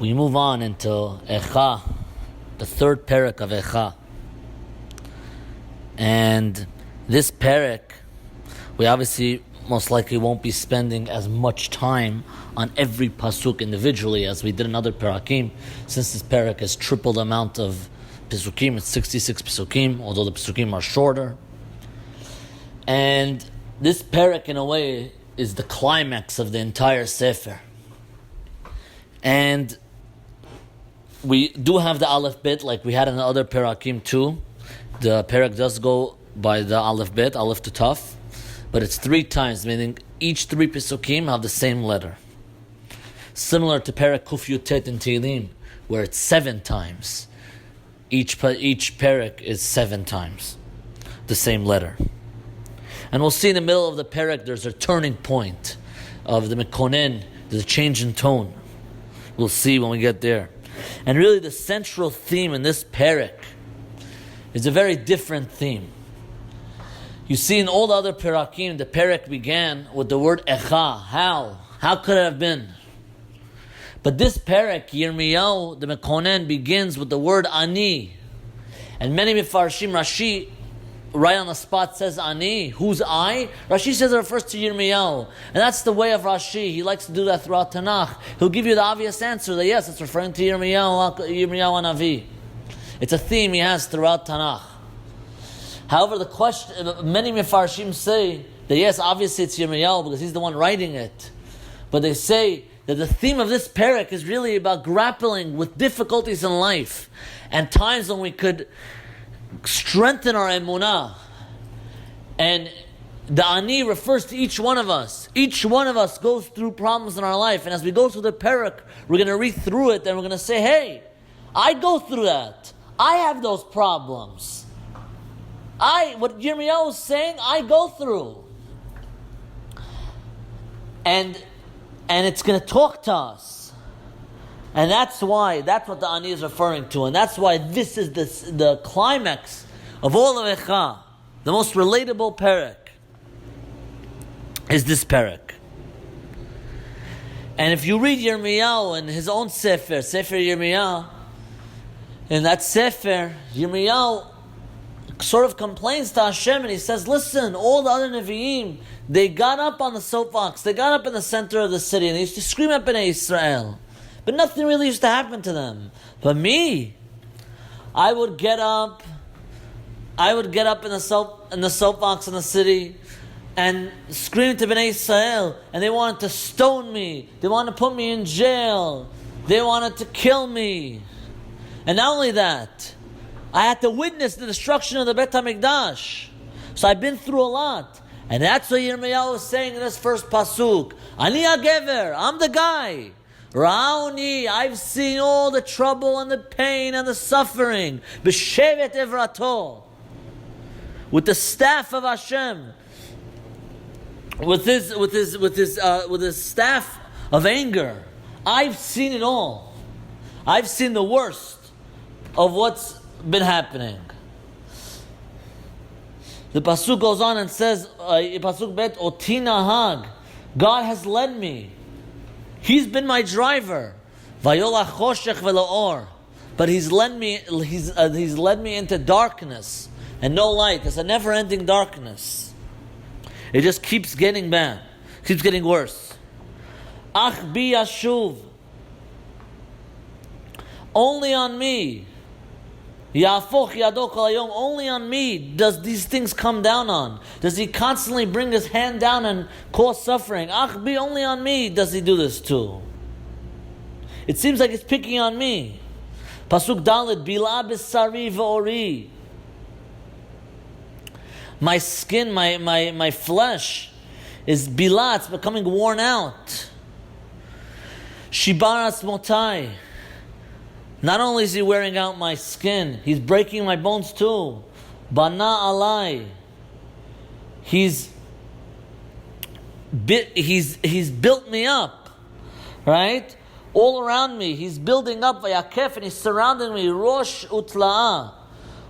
we move on into Eicha, the third parak of Eicha. And this parak, we obviously most likely won't be spending as much time on every pasuk individually as we did in other parakim, since this parak has triple the amount of pasukim. It's 66 pasukim, although the pasukim are shorter. And this parak, in a way, is the climax of the entire sefer. And we do have the aleph bet, like we had in the other parakim too. The parak does go by the aleph bet, aleph to taf, but it's 3 times, meaning each 3 pesukim have the same letter. Similar to parak kuf yutet in Tehillim, where it's 7 times. Each parak is 7 times the same letter. And we'll see in the middle of the parak there's a turning point of the mekonen, there's a change in tone. We'll see when we get there. And really the central theme in this parak is a very different theme. You see, in all the other parakim, the parak began with the word Eicha. How? How could it have been? But this parak, Yirmiyahu, the Mekonen, begins with the word Ani. And many Mefarshim, Rashi, right on the spot says Ani. Who's I? Rashi says it refers to Yirmiyahu. And that's the way of Rashi. He likes to do that throughout Tanakh. He'll give you the obvious answer that yes, it's referring to Yirmiyahu Navi. It's a theme he has throughout Tanakh. However, the question, many Mefarshim say that yes, obviously it's Yirmiyahu because he's the one writing it. But they say that the theme of this parak is really about grappling with difficulties in life and times when we could strengthen our emunah. And the Ani refers to each one of us. Each one of us goes through problems in our life. And as we go through the parak, we're going to read through it and we're going to say, hey, I go through that. I have those problems. What Yirmiyahu is saying, I go through. And it's going to talk to us. And that's what the Ani is referring to. And that's why this is the climax of all of Eicha. The most relatable parak is this parak. And if you read Yirmiyahu in his own Sefer Yirmiyahu, in that Sefer, Yirmiyahu sort of complains to Hashem and he says, listen, all the other Nevi'im, they got up on the soapbox, they got up in the center of the city and they used to scream at Bnei Israel. But nothing really used to happen to them. But me, I would get up in the soapbox in the city and scream to Bnei Israel, and they wanted to stone me, they wanted to put me in jail, they wanted to kill me. And not only that, I had to witness the destruction of the Bet HaMikdash. So I've been through a lot. And that's what Yirmiyahu is saying in this first pasuk. Ani HaGever, I'm the guy. Ra'uni, I've seen all the trouble and the pain and the suffering. B'shevet Evrato, with the staff of Hashem, with his staff of anger. I've seen it all. I've seen the worst of what's been happening. The pasuk goes on and says, pasuk bet, Oti Nahag, God has led me. He's been my driver. Vayolach choshech velo or, but He's led me into darkness and no light. It's a never-ending darkness. It just keeps getting bad, keeps getting worse. Ach bi yashuv, only on me. Yafoch yado kol hayom, only on me does these things come down on. Does He constantly bring His hand down and cause suffering? Ach bi, only on me does He do this too. It seems like it's picking on me. Pasuk Dalet, bila b'sari v'ori. My skin, my flesh is bila, it's becoming worn out. Shibaras motai. Not only is He wearing out my skin, He's breaking my bones too. Bana alai. He's built me up, right? All around me, He's building up vayakef, and He's surrounding me rosh utla'ah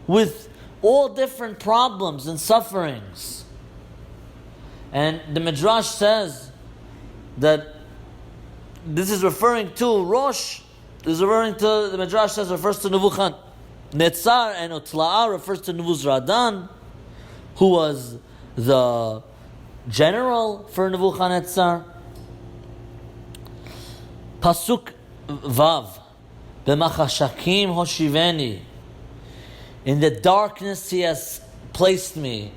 with all different problems and sufferings. And the Midrash says that this is referring to Rosh is referring to, the Midrash says, refers to Nebuchadnezzar, and Utla'ah refers to Nebuzaradan, who was the general for Nebuchadnezzar. Pasuk Vav, B'machashakim hoshiveni. In the darkness He has placed me.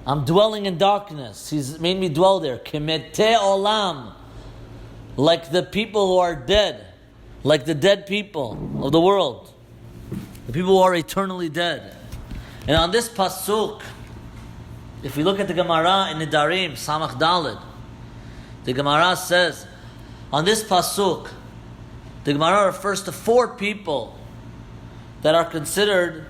I'm dwelling in darkness. He's made me dwell there. Kimete olam, like the people who are dead, like the dead people of the world, the people who are eternally dead. And on this pasuk, if we look at the Gemara in Nidarim, Samach Daled, the Gemara says, on this pasuk, the Gemara refers to 4 people that are considered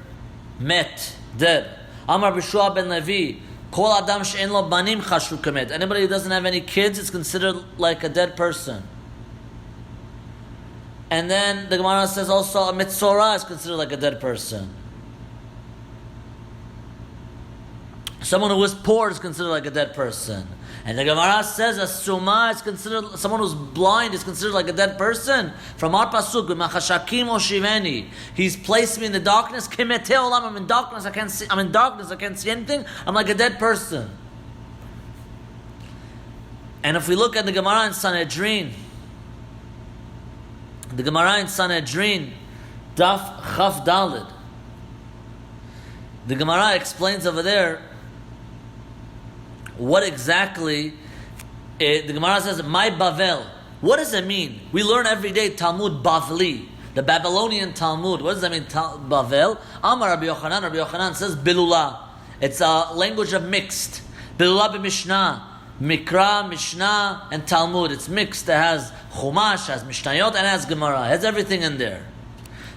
met, dead. Amar Bishua ben Levi, Kol Adam she'en lo banim chashu kamet. Anybody who doesn't have any kids is considered like a dead person. And then the Gemara says also a mitzorah is considered like a dead person. Someone who is poor is considered like a dead person. And the Gemara says a suma is considered, someone who's blind is considered like a dead person. From our pasuk, Machashakim oshiveni, He's placed me in the darkness. Kimete olam, I'm in darkness, I can't see. I'm in darkness, I can't see anything. I'm like a dead person. And if we look at the Gemara in Sanhedrin, Daf Chaf Daled, the Gemara explains over there what exactly the Gemara says. My Bavel. What does it mean? We learn every day Talmud Bavli, the Babylonian Talmud. What does that mean? Bavel. Amar Rabbi Yochanan. Rabbi Yochanan says Bilula. It's a language of mixed. Bilula b'Mishnah, Mikra, Mishnah, and Talmud. It's mixed. It has Chumash, has Mishnayot, and has Gemara. It has everything in there.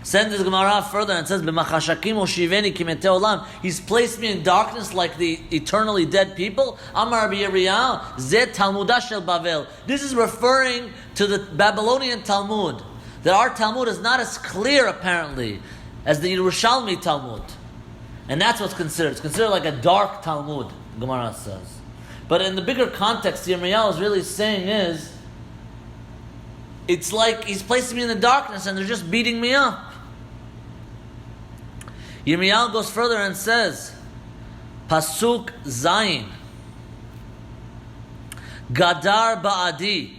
Send the Gemara further and says, "B'machashakim oshiveni kimete olam." He's placed me in darkness like the eternally dead people. Amar Rabbi Yirmiyah, Zeh Talmudah shel Bavel. This is referring to the Babylonian Talmud. That our Talmud is not as clear, apparently, as the Yerushalmi Talmud, and that's what's considered. It's considered like a dark Talmud. Gemara says, but in the bigger context, Yirmiyah is really saying is, it's like He's placing me in the darkness and they're just beating me up. Yirmiyahu goes further and says, Pasuk Zayin, Gadar Ba'adi.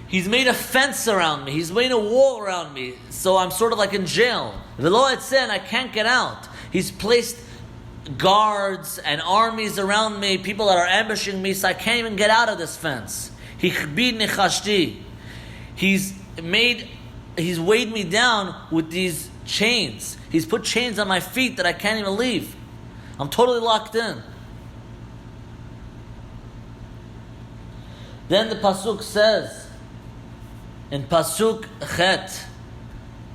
He's made a fence around me. He's made a wall around me. So I'm sort of like in jail. V'lo etzeh, I can't get out. He's placed guards and armies around me, people that are ambushing me, so I can't even get out of this fence. Hichbid nechashti. He's weighed me down with these chains. He's put chains on my feet that I can't even leave. I'm totally locked in. Then the pasuk says, in pasuk chet,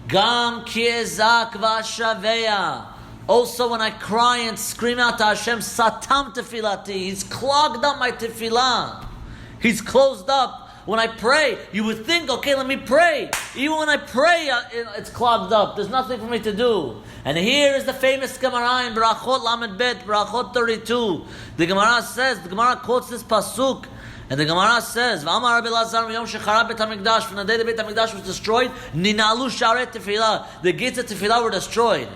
Gam ki ezak v'ashaveya. Also when I cry and scream out to Hashem, Satam tefilati. He's clogged up my tefillah. He's closed up. When I pray, you would think, okay, let me pray. Even when I pray, it's clogged up. There's nothing for me to do. And here is the famous Gemara in Brachot Lamed Bet, Brachot 32. The Gemara quotes this pasuk, and the Gemara says, "V'amar Rabbi Lazar miyom shecharab Bet Hamikdash." From the day the Bet Hamikdash was destroyed, ninalu sharet tefillah. The gates of tefillah were destroyed.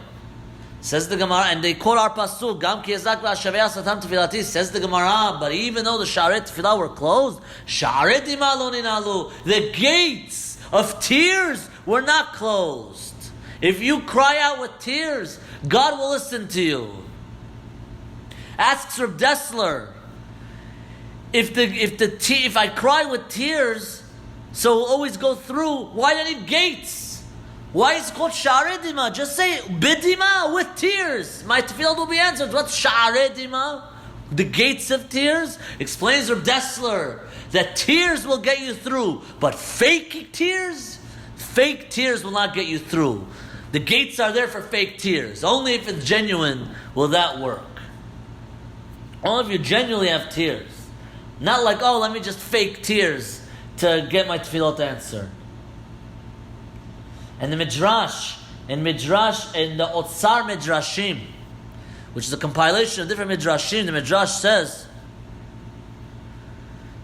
Says the Gemara, and they quote our pasuk, Gam ki ezak v'ashavei satam tefilati. Says the Gemara, but even though the sharet tefillah were closed, sharet imalon inalu, the gates of tears were not closed. If you cry out with tears, God will listen to you. Asks Reb Dessler, if I cry with tears, so it'll always go through, why do I need gates? Why is it called Sha'arei Dima? Just say Bidima, with tears. My tefillah will be answered. What's Sha'arei Dima? The gates of tears? Explains Reb Dessler that tears will get you through, but fake tears will not get you through. The gates are there for fake tears. Only if it's genuine will that work. Only if you genuinely have tears. Not like, oh, let me just fake tears to get my tefillah answered. And the Midrash, in the Otzar Midrashim, which is a compilation of different Midrashim, the Midrash says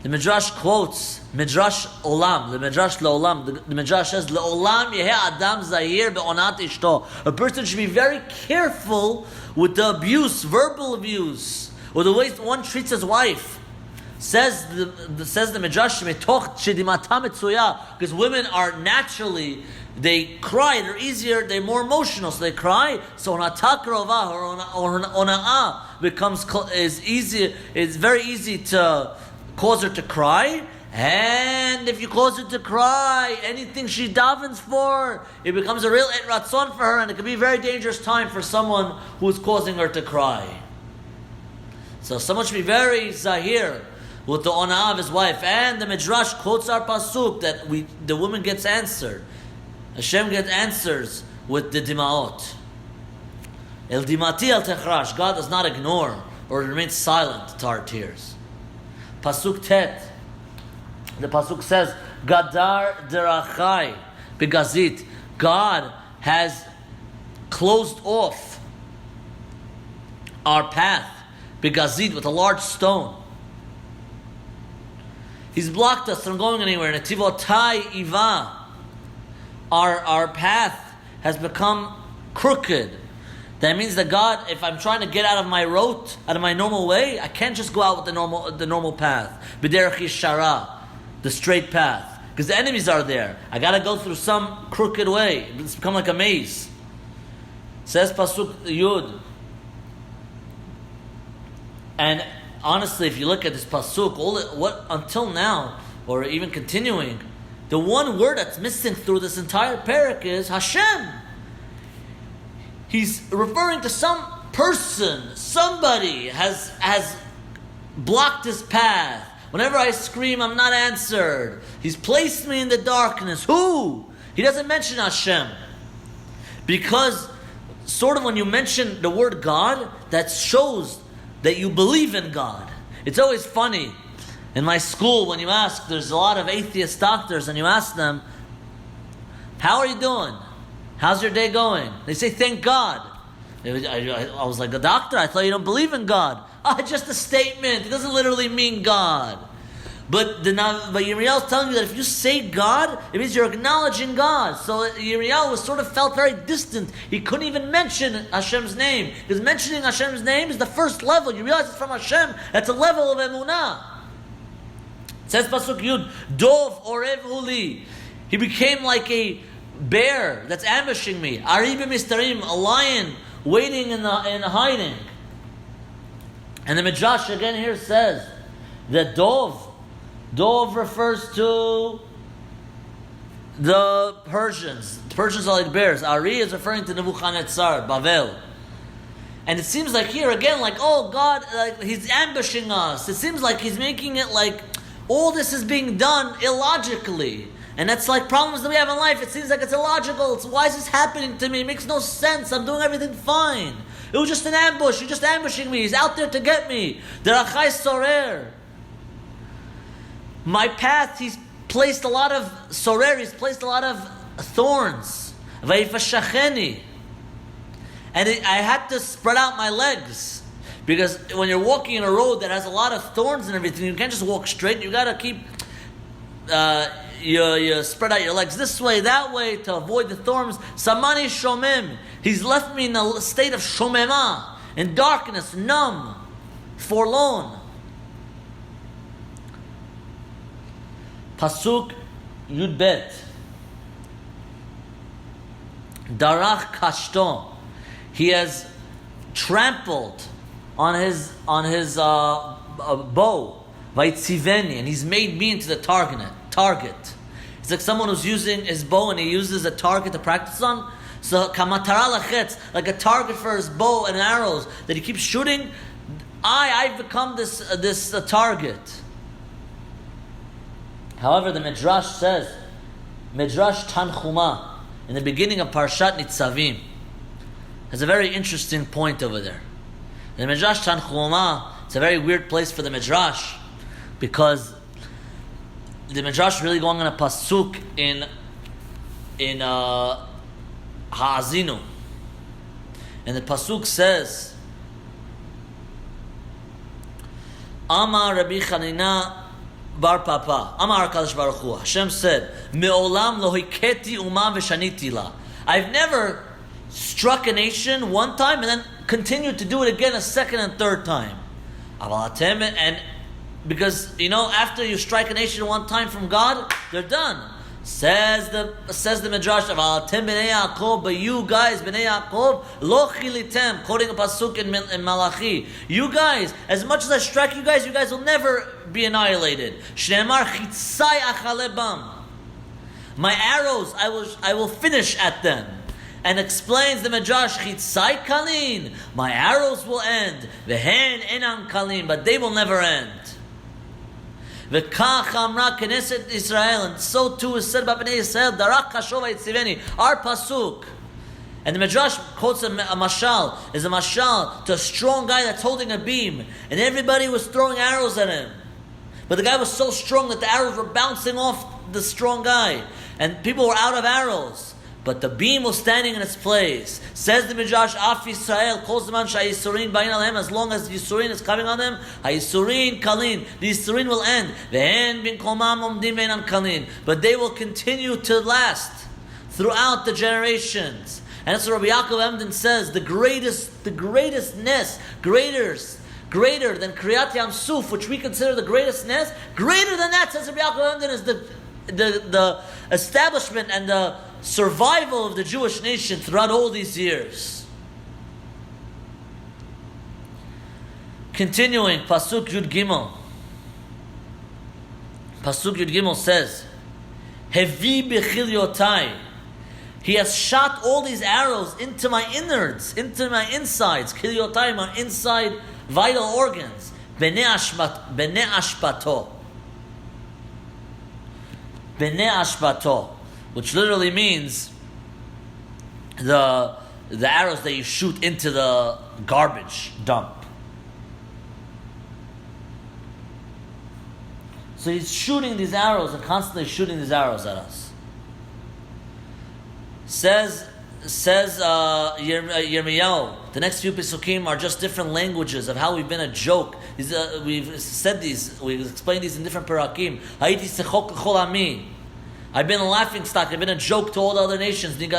The Midrash quotes Midrash Olam, the Midrash Leolam. The Midrash says, Leolam yehe adam zahir be'onat ishto. A person should be very careful with the abuse, verbal abuse, or the way one treats his wife. Says the Midrash, because women are naturally, they cry, they're more emotional, so they cry. So onata krova or ona'ah is very easy to cause her to cry. And if you cause her to cry, anything she davens for, it becomes a real et ratzon for her, and it can be a very dangerous time for someone who is causing her to cry. So someone should be very zahir with the ona'ah of his wife. And the Midrash quotes our pasuk that the woman gets answered. Hashem gets answers with the dimaot. El dimati el techrash. God does not ignore or remain silent to our tears. Pasuk tet. The pasuk says, Gadar derachai begazit. God has closed off our path begazit, with a large stone. He's blocked us from going anywhere. Netivotai iva. Our path has become crooked. That means that God, if I'm trying to get out of my rote, out of my normal way, I can't just go out with the normal path. B'derech yishara, the straight path, because the enemies are there. I got to go through some crooked way. It's become like a maze. Says pasuk Yud. And honestly, if you look at this pasuk, what until now, or even continuing, the one word that's missing through this entire parak is Hashem. He's referring to some person, somebody has blocked his path. Whenever I scream, I'm not answered. He's placed me in the darkness. Who? He doesn't mention Hashem. Because sort of when you mention the word God, that shows that you believe in God. It's always funny. In my school, when you ask, there's a lot of atheist doctors, and you ask them, how are you doing? How's your day going? They say, thank God. I was like, a doctor, I thought you don't believe in God. Just a statement. It doesn't literally mean God. But Yirmiyahu is telling you that if you say God, it means you're acknowledging God. So Yirmiyahu felt very distant. He couldn't even mention Hashem's name. Because mentioning Hashem's name is the first level. You realize it's from Hashem. That's a level of emunah. It says Pasuk Yud, Dov Orev Huli. He became like a bear that's ambushing me. Aribim Mistarim, a lion waiting in hiding. And the Midrash again here says that Dov refers to the Persians. The Persians are like bears. Ari is referring to Nebuchadnezzar, Bavel. And it seems like here again, like, oh God, like He's ambushing us. It seems like He's making it like all this is being done illogically. And that's like problems that we have in life. It seems like it's illogical. Why is this happening to me? It makes no sense. I'm doing everything fine. It was just an ambush. You're just ambushing me. He's out there to get me. Derachai sorer. My path, He's placed a lot of sorer. He's placed a lot of thorns. Vayifashacheni. And I had to spread out my legs. Because when you're walking in a road that has a lot of thorns and everything, you can't just walk straight. You got to keep... You spread out your legs this way, that way, to avoid the thorns. Samani shomem. He's left me in a state of shomema, in darkness, numb, forlorn. Pasuk Yud Bet. Darach kashto. He has trampled on his bow. Vaitziveni, and He's made me into the target. It's like someone who's using his bow and he uses a target to practice on. So kamatara lachetz, like a target for his bow and arrows that he keeps shooting. I've become this target. However, the Midrash says, Midrash Tanchuma, in the beginning of Parshat Nitzavim, has a very interesting point over there. The Midrash Tanchuma, it's a very weird place for the Midrash, because the Midrash really going on a pasuk in Ha'azinu, and the pasuk says, Amar Rabbi Chanina Bar Papa, Amar Kadosh Baruch Hu. Hashem said, Me'olam lo hiketi umam v'shaniti la. I've never struck a nation one time and then continued to do it again a second and third time. And because, after you strike a nation one time from God, they're done. Says the Midrash, Atem b'nei Yaakov, but you guys, b'nei Yaakov, lo chilitem, quoting a pasuk in Malachi. You guys, as much as I strike you guys will never be annihilated. Shneimar chitzai achale bam. My arrows, I will finish at them. And explains the Midrash, chitzai kalin, my arrows will end. Vehen enam kalin, but they will never end. V'kach amra Knesset Israel, and so too is said by Bnei Yisrael, Darak Chashova Yitziveni, our pasuk. And the Midrash quotes a mashal, is a mashal to a strong guy that's holding a beam, and everybody was throwing arrows at him. But the guy was so strong that the arrows were bouncing off the strong guy, and people were out of arrows. But the beam was standing in its place. Says the Midrash, Af Yisrael calls the man Shayisurin Bain Alhem, as long as Yisurin is coming on them, Hayisurin Kalin, the Yisurin will end. Ve'en bin Komam Omdim Beinan Kalin, but they will continue to last throughout the generations. And that's what Rabbi Yaakov Emden says, the greatest nest, greater than Kriyat Yam Suf, which we consider the greatest nest, greater than that, says Rabbi Yaakov Emden, is the establishment and the survival of the Jewish nation throughout all these years. Continuing, Pasuk Yud Gimel. Pasuk Yud Gimel says, Hevi b'chilyotai. He has shot all these arrows into my innards, into my insides. Chilyotai, my inside vital organs. B'nei ashpato. B'nei ashpato. Which literally means the arrows that you shoot into the garbage dump. So he's shooting these arrows and constantly shooting these arrows at us. Says Yirmiyahu, the next few Pesukim are just different languages of how we've been a joke. We've said these, we've explained these in different Perakim. Hayiti sechok k'chol ami. I've been a laughing stock. I've been a joke to all the other nations. Their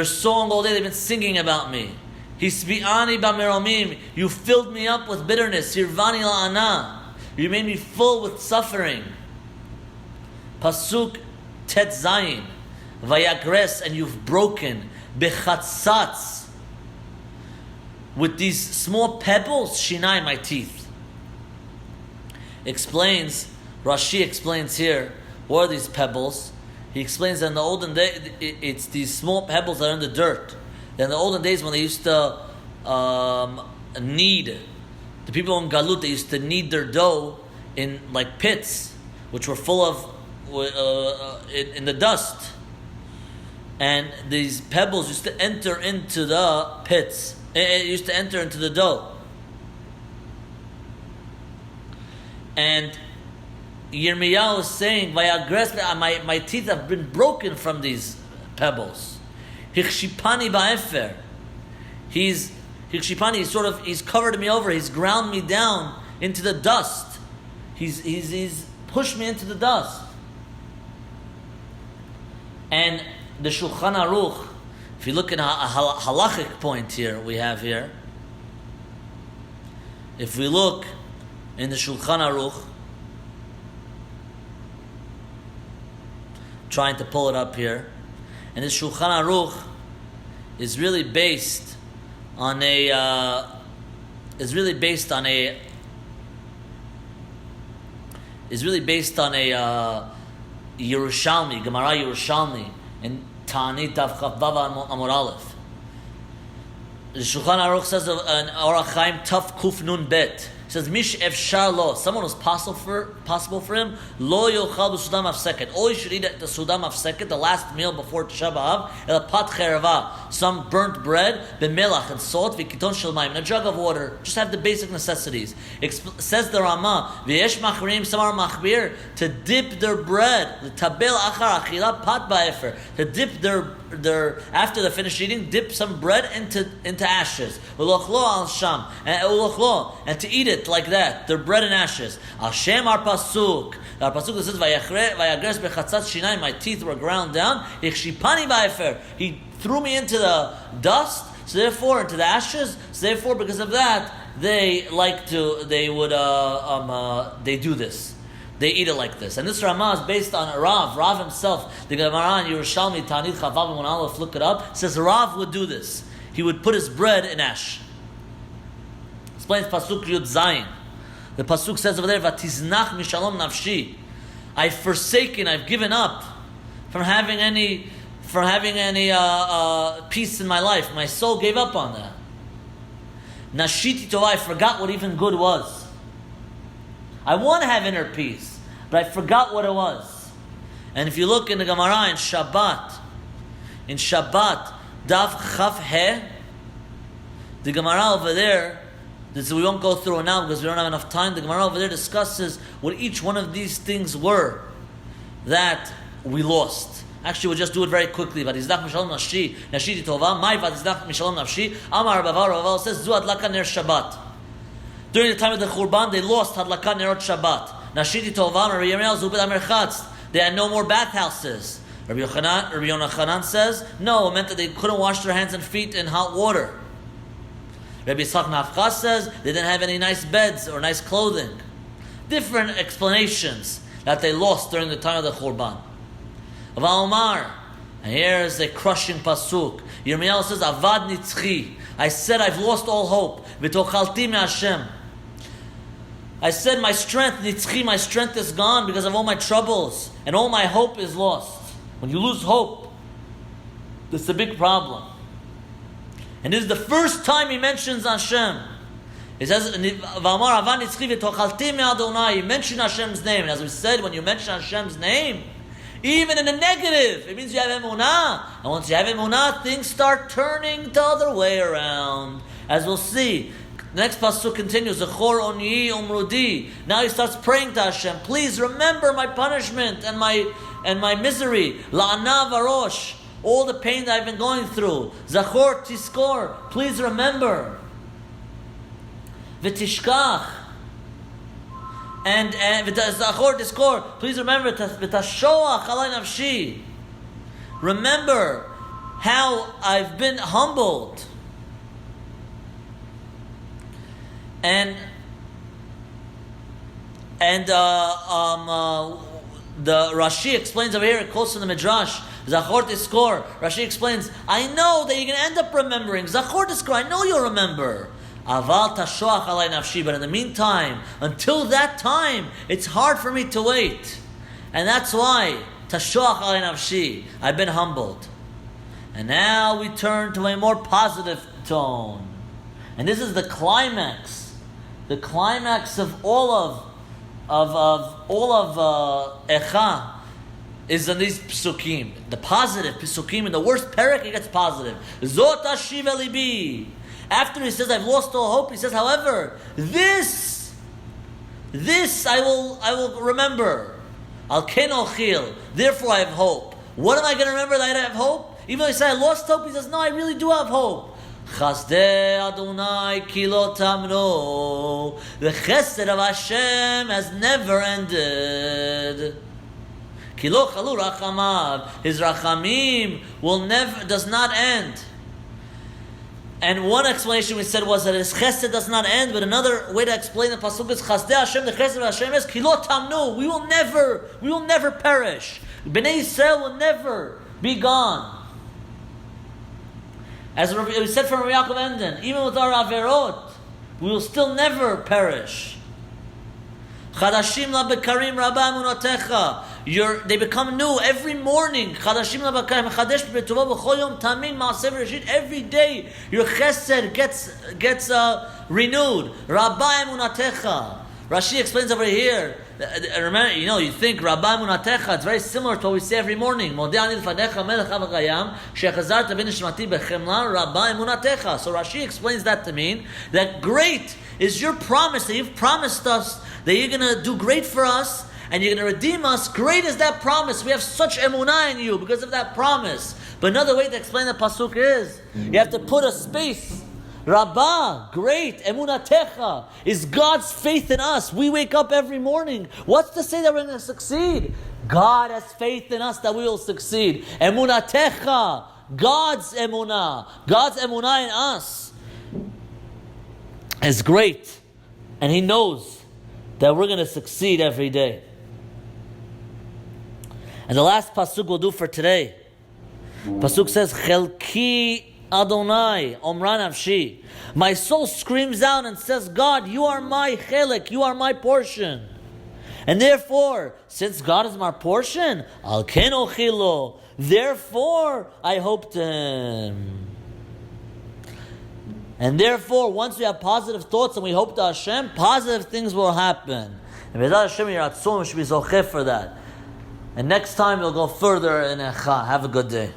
song all day, they've been singing about me. Hisbi'ani b'meromim. You filled me up with bitterness. Sirvani la'ana. You made me full with suffering. Pasuk Tet Zayin. Vayagres, and you've broken. Bechatzatz. With these small pebbles, shinai, my teeth. Rashi explains here, what are these pebbles? He explains that in the olden days, it's these small pebbles that are in the dirt. In the olden days when they used to knead, the people in Galut, they used to knead their dough in like pits, which were full of, in the dust. And these pebbles used to enter into the pits. It used to enter into the dough. And Yirmiyahu is saying, my teeth have been broken from these pebbles. Hichshipani ba'efer. He's covered me over, he's ground me down into the dust. He's pushed me into the dust. And the Shulchan Aruch, if you look at a halachic point here, we have here, if we look in the Shulchan Aruch, trying to pull it up here, and this Shulchan Aruch is really based on a Yerushalmi, Gemara Yerushalmi, and Ta'anit Daf Chaf Vav Amud Aleph. The Shulchan Aruch says an Orach Chaim Taf Kuf Nun Bet. It says Mish Efshar Lo, someone who's possible for him, Lo Yochal B'Sudam Afseket. All you should eat at the Sudam Afseket, the last meal before Tisha B'Av, El Pat Chereva, some burnt bread, B'Melach and salt, V'Kiton Shel Mayim, and a jug of water. Just have the basic necessities. Says the Rama, V'Yesh Machrim, some are Machbir, to dip their bread, L'Tabel Achar Achila Pat Ba'efer, to dip their after they're finished eating, dip some bread into ashes. Ulochlo al sham, and to eat it like that, their bread and ashes. Al shem our pasuk. Our pasuk that says vayagres bechatzat shinai. My teeth were ground down. Ichshipani ba'efer. He threw me into the dust. So therefore, into the ashes. So therefore, because of that, they do this. They eat it like this. And this Ramah is based on Rav himself. The Gemara in Yerushalmi, Tanit Chavav, when Aleph look it up, says Rav would do this. He would put his bread in ash. Explains Pasuk Yud Zayin. The Pasuk says over there, Vatiznach mishalom nafshi. I've given up from having any peace in my life. My soul gave up on that. Nashiti tova, I forgot what even good was. I want to have inner peace, but I forgot what it was. And if you look in the Gemara in Shabbat, Daf Chaf He, the Gemara over there, we won't go through it now because we don't have enough time. The Gemara over there discusses what each one of these things were that we lost. Actually, we'll just do it very quickly. Vatizdach mishalom nafshi, nashiti tova. My vatizdach mishalom nafshi. Amar Rav says zu adlaka ner Shabbat. During the time of the Churban, they lost hadlaka nerot Shabbat. Nashiti tova. Rabbi Yirmiyah zubed amerchatz. They had no more bathhouses. Rabbi Yochanan says no. It meant that they couldn't wash their hands and feet in hot water. Rabbi Yitzchak Nafcha says they didn't have any nice beds or nice clothing. Different explanations that they lost during the time of the Churban. Va'omar, and here is a crushing pasuk. Yirmiyahu says, Avad nitzchi. I said I've lost all hope. V'tochalti me'Hashem. I said my strength, nitzchi, my strength is gone because of all my troubles, and all my hope is lost. When you lose hope, that's a big problem. And this is the first time he mentions Hashem. He says, Va'omar avad nitzchi v'tochalti me'Adonai. He mentioned Hashem's name, and as we said, when you mention Hashem's name, even in the negative, it means you have emunah. And once you have emunah, things start turning the other way around. As we'll see. The next pasuk continues, Zechor onyi umrudi. Now he starts praying to Hashem, please remember my punishment and my misery. La'ana varosh. All the pain that I've been going through. Zachor tiskor. Please remember. V'tishkach. And v'tazachor tiskor. Please remember v'tashoach alay nafshi. Remember how I've been humbled. And the Rashi explains over here, it quotes from the Midrash, Zachor tiskor. Rashi explains, I know that you're going to end up remembering. Zachor tiskor, I know you'll remember. Aval tashoach alay nafshi. But in the meantime, until that time, it's hard for me to wait. And that's why, tashoach alay nafshi, I've been humbled. And now we turn to a more positive tone. And this is the climax. The climax of all of Eicha is in these psukim. The positive psukim, in the worst perek, it gets positive. Zot ashiv elibi. After he says, I've lost all hope, he says, however, this I will remember. Al ken ochil. Therefore I have hope. What am I going to remember that I have hope? Even though he said I lost hope, he says, no, I really do have hope. Chasdei Adonai ki lo tamno. The chesed of Hashem has never ended. Ki lo chalu rachamav. His rachamim does not end. And one explanation we said was that his chesed does not end, but another way to explain the pasuk is Chasdei Hashem. The chesed of Hashem is ki lo tamnu. We will never perish. Bnei Yisrael will never be gone. As we said from Rabbi Yaakov Enden, even with our averot, we will still never perish. Chadashim la bekarim rabba emunatecha. They become new every morning. Chadashim la bekarim chadesh b'tova b'chol yom tamin ma'aseh v'reshit. Every day your chesed gets renewed. Rabba emunatecha. Rashi explains over here. Remember, you think Rabba emunatecha. It's very similar to what we say every morning. Modeh ani lefanecha melech havagayam shechazarta b'nishmati b'chemla Rabba emunatecha. So Rashi explains that to mean that great is your promise that you've promised us that you're going to do great for us, and you're going to redeem us, great is that promise. We have such emunah in you because of that promise. But another way to explain the pasuk is, you have to put a space. Rabbah, great, emunatecha, is God's faith in us. We wake up every morning. What's to say that we're going to succeed? God has faith in us that we will succeed. Emunatecha, God's emunah in us is great. And He knows that we're going to succeed every day. And the last pasuk we'll do for today. Pasuk says, Chelki Adonai, Omran Avshi. My soul screams out and says, God, you are my chelik, you are my portion. And therefore, since God is my portion, Al ken ochilo, therefore I hope to Him. And therefore, once we have positive thoughts and we hope to Hashem, positive things will happen. And B'ezrat Hashem, Yiratzon should be zocheh for that. And next time we'll go further in Eicha. Have a good day.